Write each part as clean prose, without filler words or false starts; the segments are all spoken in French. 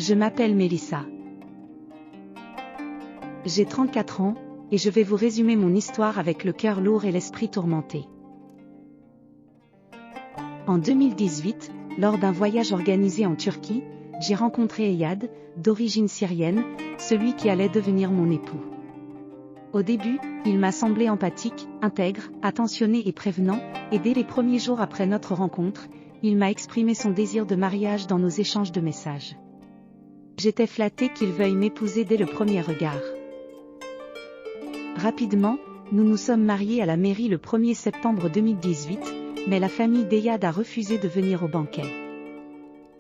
Je m'appelle Mélissa. J'ai 34 ans, et je vais vous résumer mon histoire avec le cœur lourd et l'esprit tourmenté. En 2018, lors d'un voyage organisé en Turquie, j'ai rencontré Eyad, d'origine syrienne, celui qui allait devenir mon époux. Au début, il m'a semblé empathique, intègre, attentionné et prévenant, et dès les premiers jours après notre rencontre, il m'a exprimé son désir de mariage dans nos échanges de messages. J'étais flattée qu'il veuille m'épouser dès le premier regard. Rapidement, nous nous sommes mariés à la mairie le 1er septembre 2018, mais la famille d'Eyad a refusé de venir au banquet.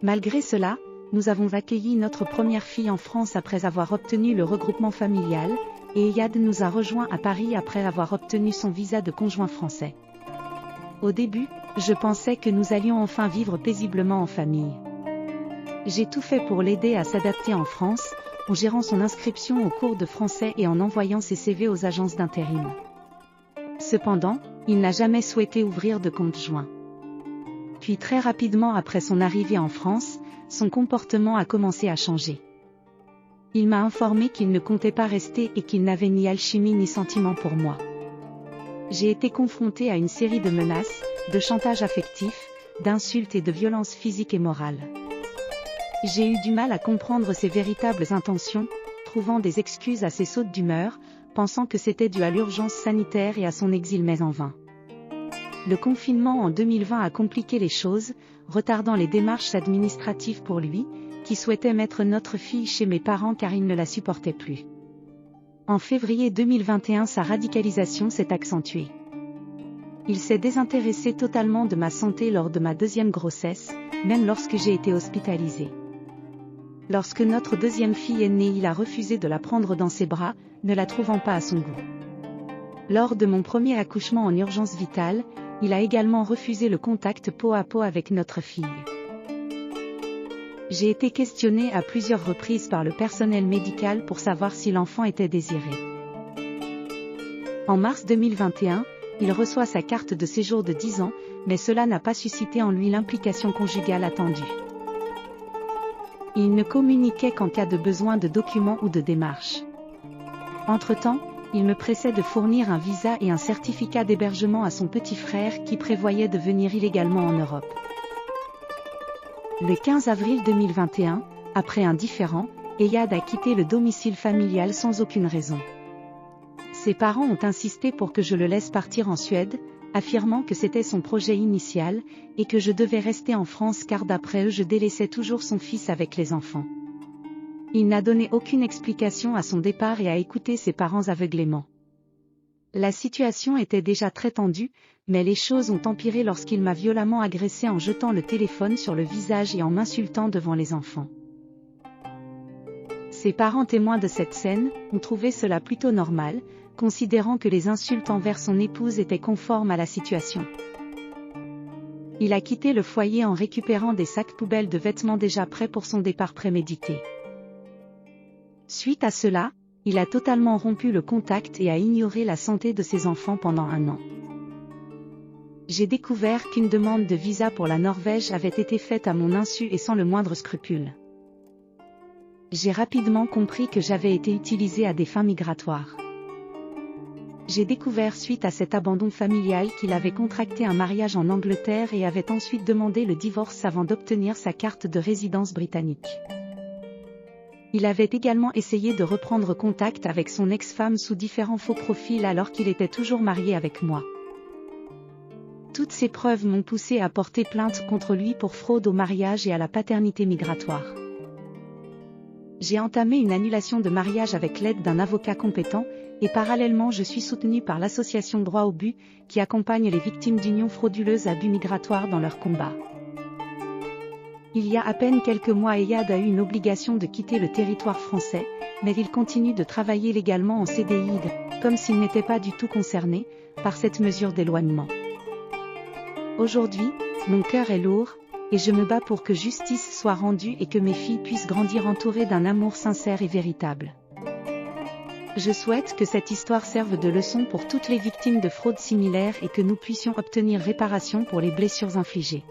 Malgré cela, nous avons accueilli notre première fille en France après avoir obtenu le regroupement familial, et Eyad nous a rejoints à Paris après avoir obtenu son visa de conjoint français. Au début, je pensais que nous allions enfin vivre paisiblement en famille. J'ai tout fait pour l'aider à s'adapter en France, en gérant son inscription aux cours de français et en envoyant ses CV aux agences d'intérim. Cependant, il n'a jamais souhaité ouvrir de compte joint. Puis très rapidement après son arrivée en France, son comportement a commencé à changer. Il m'a informé qu'il ne comptait pas rester et qu'il n'avait ni alchimie ni sentiment pour moi. J'ai été confrontée à une série de menaces, de chantage affectif, d'insultes et de violences physiques et morales. J'ai eu du mal à comprendre ses véritables intentions, trouvant des excuses assez sautes d'humeur, pensant que c'était dû à l'urgence sanitaire et à son exil mais en vain. Le confinement en 2020 a compliqué les choses, retardant les démarches administratives pour lui, qui souhaitait mettre notre fille chez mes parents car il ne la supportait plus. En février 2021, sa radicalisation s'est accentuée. Il s'est désintéressé totalement de ma santé lors de ma deuxième grossesse, même lorsque j'ai été hospitalisée. Lorsque notre deuxième fille est née, il a refusé de la prendre dans ses bras, ne la trouvant pas à son goût. Lors de mon premier accouchement en urgence vitale, il a également refusé le contact peau à peau avec notre fille. J'ai été questionnée à plusieurs reprises par le personnel médical pour savoir si l'enfant était désiré. En mars 2021, il reçoit sa carte de séjour de 10 ans, mais cela n'a pas suscité en lui l'implication conjugale attendue. Il ne communiquait qu'en cas de besoin de documents ou de démarches. Entre-temps, il me pressait de fournir un visa et un certificat d'hébergement à son petit frère qui prévoyait de venir illégalement en Europe. Le 15 avril 2021, après un différend, Eyad a quitté le domicile familial sans aucune raison. Ses parents ont insisté pour que je le laisse partir en Suède, affirmant que c'était son projet initial, et que je devais rester en France car d'après eux je délaissais toujours son fils avec les enfants. Il n'a donné aucune explication à son départ et a écouté ses parents aveuglément. La situation était déjà très tendue, mais les choses ont empiré lorsqu'il m'a violemment agressée en jetant le téléphone sur le visage et en m'insultant devant les enfants. Ses parents témoins de cette scène ont trouvé cela plutôt normal, considérant que les insultes envers son épouse étaient conformes à la situation. Il a quitté le foyer en récupérant des sacs poubelles de vêtements déjà prêts pour son départ prémédité. Suite à cela, il a totalement rompu le contact et a ignoré la santé de ses enfants pendant 1 an. J'ai découvert qu'une demande de visa pour la Norvège avait été faite à mon insu et sans le moindre scrupule. J'ai rapidement compris que j'avais été utilisée à des fins migratoires. J'ai découvert suite à cet abandon familial qu'il avait contracté un mariage en Angleterre et avait ensuite demandé le divorce avant d'obtenir sa carte de résidence britannique. Il avait également essayé de reprendre contact avec son ex-femme sous différents faux profils alors qu'il était toujours marié avec moi. Toutes ces preuves m'ont poussé à porter plainte contre lui pour fraude au mariage et à la paternité migratoire. J'ai entamé une annulation de mariage avec l'aide d'un avocat compétent, et parallèlement je suis soutenue par l'association Droit au but, qui accompagne les victimes d'unions frauduleuses à but migratoire dans leur combat. Il y a à peine quelques mois, Eyad a eu une obligation de quitter le territoire français, mais il continue de travailler légalement en CDI, comme s'il n'était pas du tout concerné par cette mesure d'éloignement. Aujourd'hui, mon cœur est lourd, et je me bats pour que justice soit rendue et que mes filles puissent grandir entourées d'un amour sincère et véritable. Je souhaite que cette histoire serve de leçon pour toutes les victimes de fraudes similaires et que nous puissions obtenir réparation pour les blessures infligées.